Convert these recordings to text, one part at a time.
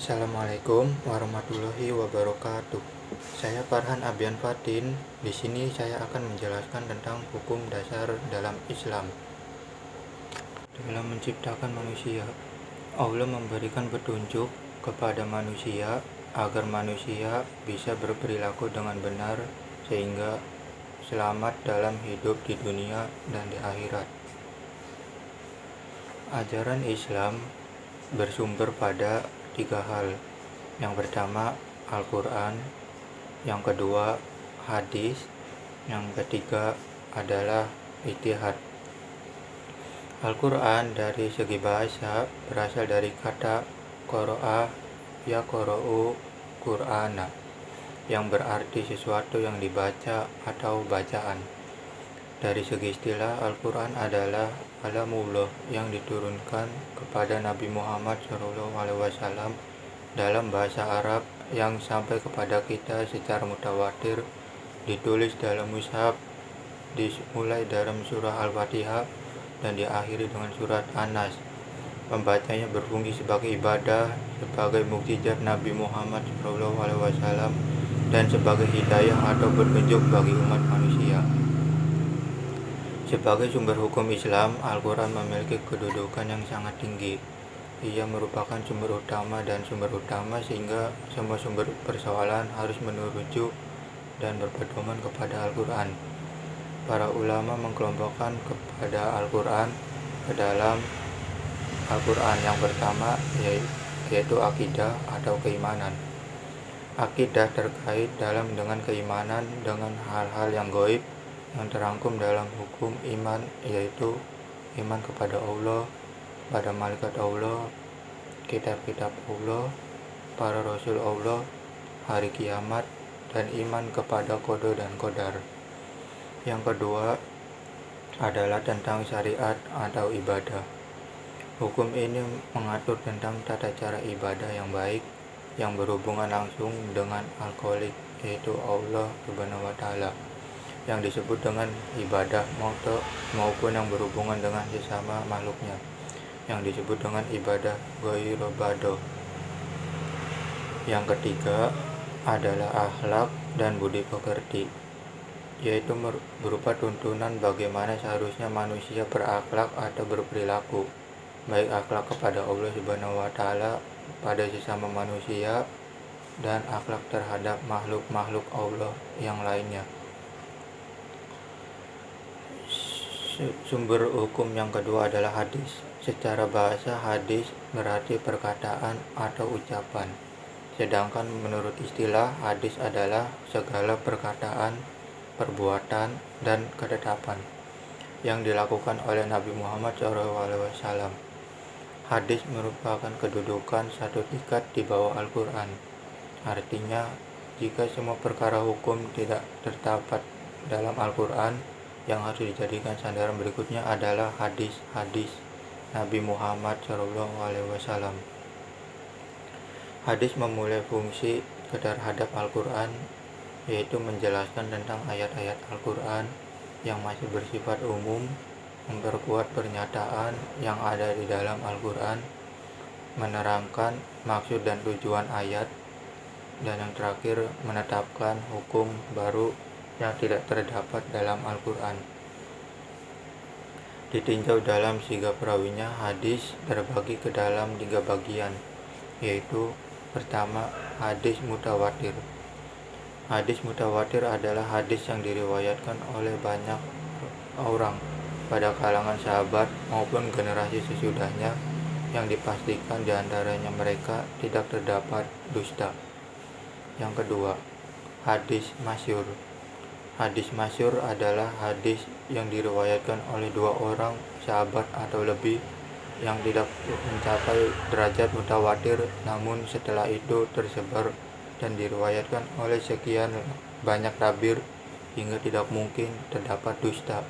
Assalamualaikum warahmatullahi wabarakatuh. Saya Farhan Abian Fatin. Di sini saya akan menjelaskan tentang hukum dasar dalam Islam. Dalam menciptakan manusia, Allah memberikan petunjuk kepada manusia agar manusia bisa berperilaku dengan benar sehingga selamat dalam hidup di dunia dan di akhirat. Ajaran Islam bersumber pada tiga hal. Yang pertama, Al-Quran. Yang kedua, hadis. Yang ketiga adalah ijtihad. Al-Quran dari segi bahasa berasal dari kata qara'a yaqra'u Qur'ana, yang berarti sesuatu yang dibaca atau bacaan. Dari segi istilah, Al-Quran adalah kalamullah yang diturunkan kepada Nabi Muhammad SAW dalam bahasa Arab yang sampai kepada kita secara mutawatir, ditulis dalam mushaf, dimulai dalam surah Al-Fatihah dan diakhiri dengan surat An-Nas. Pembacanya berfungsi sebagai ibadah, sebagai mukjizat Nabi Muhammad SAW, dan sebagai hidayah atau petunjuk bagi umat manusia. Sebagai sumber hukum Islam, Al-Quran memiliki kedudukan yang sangat tinggi. Ia merupakan sumber utama sehingga semua sumber persoalan harus merujuk dan berpedoman kepada Al-Quran. Para ulama mengkelompokkan kepada Al-Quran ke dalam Al-Quran yang pertama yaitu akidah atau keimanan. Akidah terkait dengan keimanan dengan hal-hal yang gaib yang terangkum dalam hukum iman, yaitu iman kepada Allah, pada malaikat Allah, kitab-kitab Allah, para rasul Allah, hari kiamat, dan iman kepada qada dan qadar. Yang kedua adalah tentang syariat atau ibadah. Hukum ini mengatur tentang tata cara ibadah yang baik yang berhubungan langsung dengan Al-Khaliq, yaitu Allah Subhanahu wa Ta'ala, yang disebut dengan ibadah maupun yang berhubungan dengan sesama makhluknya yang disebut dengan ibadah ghairobadah. Yang ketiga adalah akhlak dan budi pekerti, yaitu berupa tuntunan bagaimana seharusnya manusia berakhlak atau berperilaku, baik akhlak kepada Allah Subhanahu wa Ta'ala, pada sesama manusia, dan akhlak terhadap makhluk-makhluk Allah yang lainnya. Sumber hukum yang kedua adalah hadis. Secara bahasa, hadis berarti perkataan atau ucapan. Sedangkan menurut istilah, hadis adalah segala perkataan, perbuatan, dan ketetapan yang dilakukan oleh Nabi Muhammad SAW. Hadis merupakan kedudukan satu tingkat di bawah Al-Quran. Artinya, jika semua perkara hukum tidak terdapat dalam Al-Quran, yang harus dijadikan sandaran berikutnya adalah hadis-hadis Nabi Muhammad SAW. Hadis memulai fungsi terhadap Al-Quran, yaitu menjelaskan tentang ayat-ayat Al-Quran yang masih bersifat umum, memperkuat pernyataan yang ada di dalam Al-Quran, menerangkan maksud dan tujuan ayat, dan yang terakhir menetapkan hukum baru yang tidak terdapat dalam Al-Quran. Ditinjau dalam siga perawinya, hadis terbagi ke dalam 3 bagian, yaitu pertama, hadis mutawatir. Hadis mutawatir adalah hadis yang diriwayatkan oleh banyak orang pada kalangan sahabat maupun generasi sesudahnya, yang dipastikan diantaranya mereka tidak terdapat dusta. Yang kedua, hadis masyhur. Hadis masyhur adalah hadis yang diriwayatkan oleh 2 orang sahabat atau lebih yang tidak mencapai derajat mutawatir, namun setelah itu tersebar dan diriwayatkan oleh sekian banyak tabir hingga tidak mungkin terdapat dusta.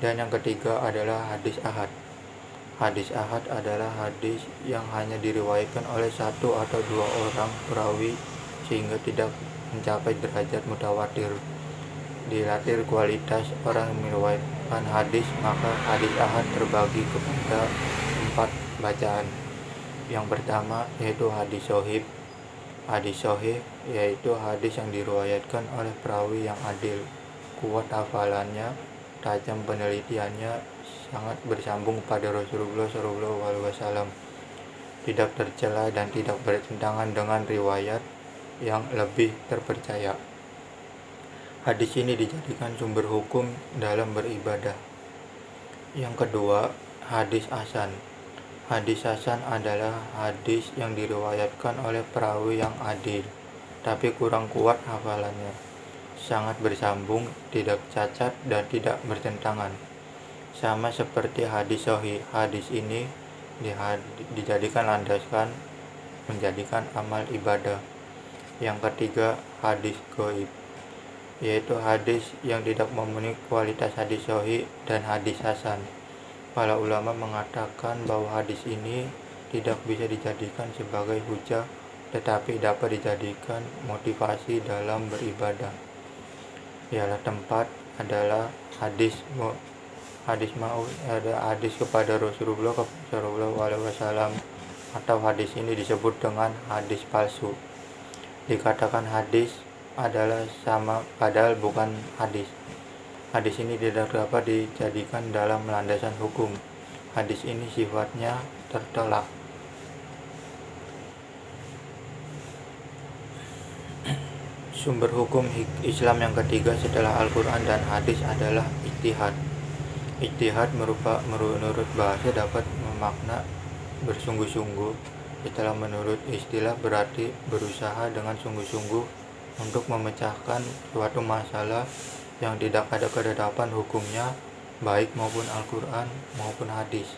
Dan yang ketiga adalah hadis ahad. Hadis ahad adalah hadis yang hanya diriwayatkan oleh 1 atau 2 orang perawi sehingga tidak mencapai derajat mutawatir. Dilatih kualitas orang yang meriwayatkan hadis, maka hadis ahad terbagi kepada 4 bacaan, Yang pertama yaitu hadis sahih. Hadis sahih yaitu hadis yang diriwayatkan oleh perawi yang adil, kuat hafalannya, tajam penelitiannya, sangat bersambung pada Rasulullah SAW, tidak tercela dan tidak bertentangan dengan riwayat yang lebih terpercaya. Hadis ini dijadikan sumber hukum dalam beribadah. Yang kedua, hadis hasan. Hadis hasan adalah hadis yang diriwayatkan oleh perawi yang adil, tapi kurang kuat hafalannya, sangat bersambung, tidak cacat, dan tidak bertentangan. Sama seperti hadis sahih, hadis ini dijadikan landasan menjadikan amal ibadah. Yang ketiga, hadis gaib, yaitu hadis yang tidak memenuhi kualitas hadis sahih dan hadis hasan. Para ulama mengatakan bahwa hadis ini tidak bisa dijadikan sebagai hujah, tetapi dapat dijadikan motivasi dalam beribadah. Ialah tempat adalah hadis ada hadis kepada Rasulullah SAW, atau hadis ini disebut dengan hadis palsu. Dikatakan hadis adalah sama padahal bukan hadis. Hadis ini tidak dapat dijadikan dalam landasan hukum. Hadis ini sifatnya tertolak. Sumber hukum Islam yang ketiga setelah Al-Quran dan hadis adalah ijtihad. Ijtihad menurut bahasa dapat memakna bersungguh-sungguh. Setelah menurut istilah berarti berusaha dengan sungguh-sungguh untuk memecahkan suatu masalah yang tidak ada ketetapan hukumnya, baik maupun Al-Quran maupun hadis.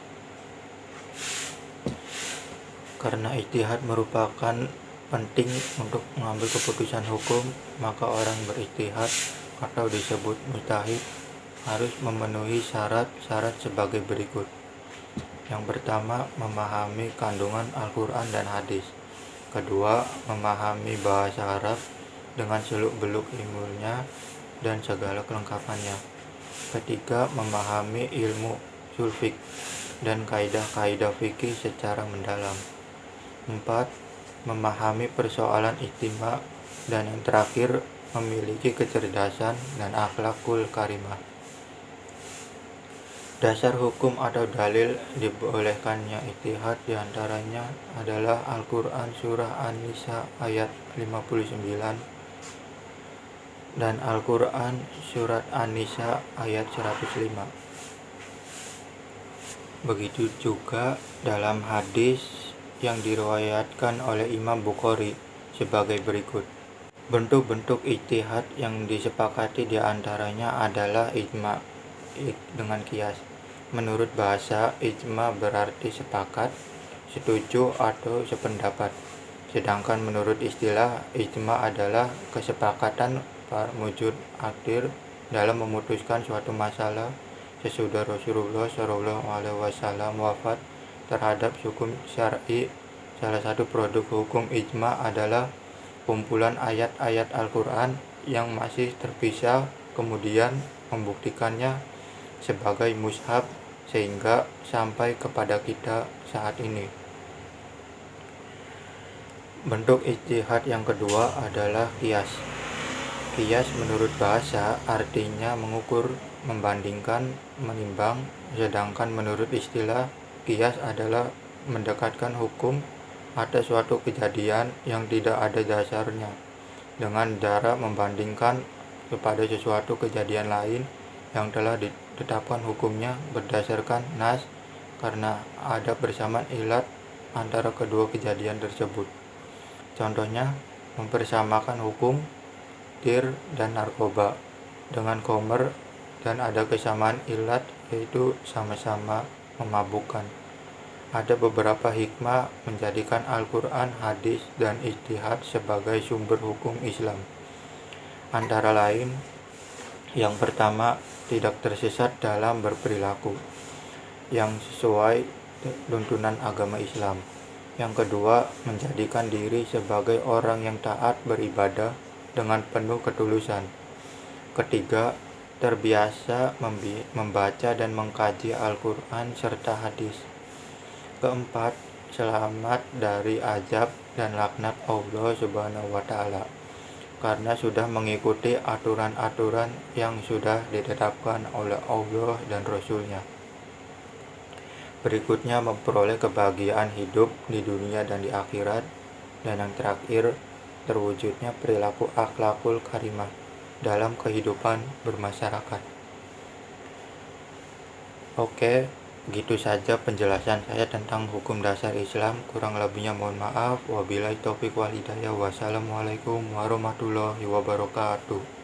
Karena ijtihad merupakan penting untuk mengambil keputusan hukum, maka orang berijtihad atau disebut mujtahid harus memenuhi syarat-syarat sebagai berikut. Yang pertama, memahami kandungan Al-Quran dan hadis. Kedua, memahami bahasa Arab dengan seluk-beluk ilmunya dan segala kelengkapannya. Ketiga, memahami ilmu ushul fiqh dan kaidah-kaidah fikih secara mendalam. 4. Memahami persoalan ijtima. Dan yang terakhir, memiliki kecerdasan dan akhlakul karimah. Dasar hukum atau dalil dibolehkannya ijtihad diantaranya adalah Al-Quran surah An-Nisa ayat 59 dan Al-Quran surat An-Nisa ayat 105. Begitu juga dalam hadis yang diriwayatkan oleh Imam Bukhari sebagai berikut. Bentuk-bentuk ijtihad yang disepakati diantaranya adalah ijma dengan qiyas. Menurut bahasa, ijma berarti sepakat, setuju, atau sependapat. Sedangkan menurut istilah, ijma adalah kesepakatan para mujud akhir dalam memutuskan suatu masalah sesudah Rasulullah SAW wafat terhadap hukum syar'i. Salah satu produk hukum ijma adalah kumpulan ayat-ayat Al-Quran yang masih terpisah, kemudian membuktikannya sebagai mushaf sehingga sampai kepada kita saat ini. Bentuk ijtihad yang kedua adalah qiyas. Qiyas menurut bahasa artinya mengukur, membandingkan, menimbang, sedangkan menurut istilah qiyas adalah mendekatkan hukum atas suatu kejadian yang tidak ada dasarnya dengan cara membandingkan kepada sesuatu kejadian lain yang telah ditetapkan hukumnya berdasarkan nas, karena ada persamaan ilat antara kedua kejadian tersebut. Contohnya, mempersamakan hukum tir dan narkoba dengan khomer dan ada kesamaan ilat, yaitu sama-sama memabukkan. Ada beberapa hikmah menjadikan Al-Quran, hadis, dan ijtihad sebagai sumber hukum Islam. Antara lain, yang pertama, tidak tersesat dalam berperilaku yang sesuai tuntunan agama Islam. Yang kedua, menjadikan diri sebagai orang yang taat beribadah dengan penuh ketulusan. Ketiga, terbiasa membaca dan mengkaji Al-Quran serta hadis. Keempat, selamat dari azab dan laknat Allah Subhanahu wa Ta'ala, karena sudah mengikuti aturan-aturan yang sudah ditetapkan oleh Allah dan Rasul-Nya. Berikutnya memperoleh kebahagiaan hidup di dunia dan di akhirat, dan yang terakhir terwujudnya perilaku akhlakul karimah dalam kehidupan bermasyarakat. Oke, gitu saja penjelasan saya tentang hukum dasar Islam. Kurang lebihnya mohon maaf. Wabillahi taufiq wal hidayah. Wassalamualaikum warahmatullahi wabarakatuh.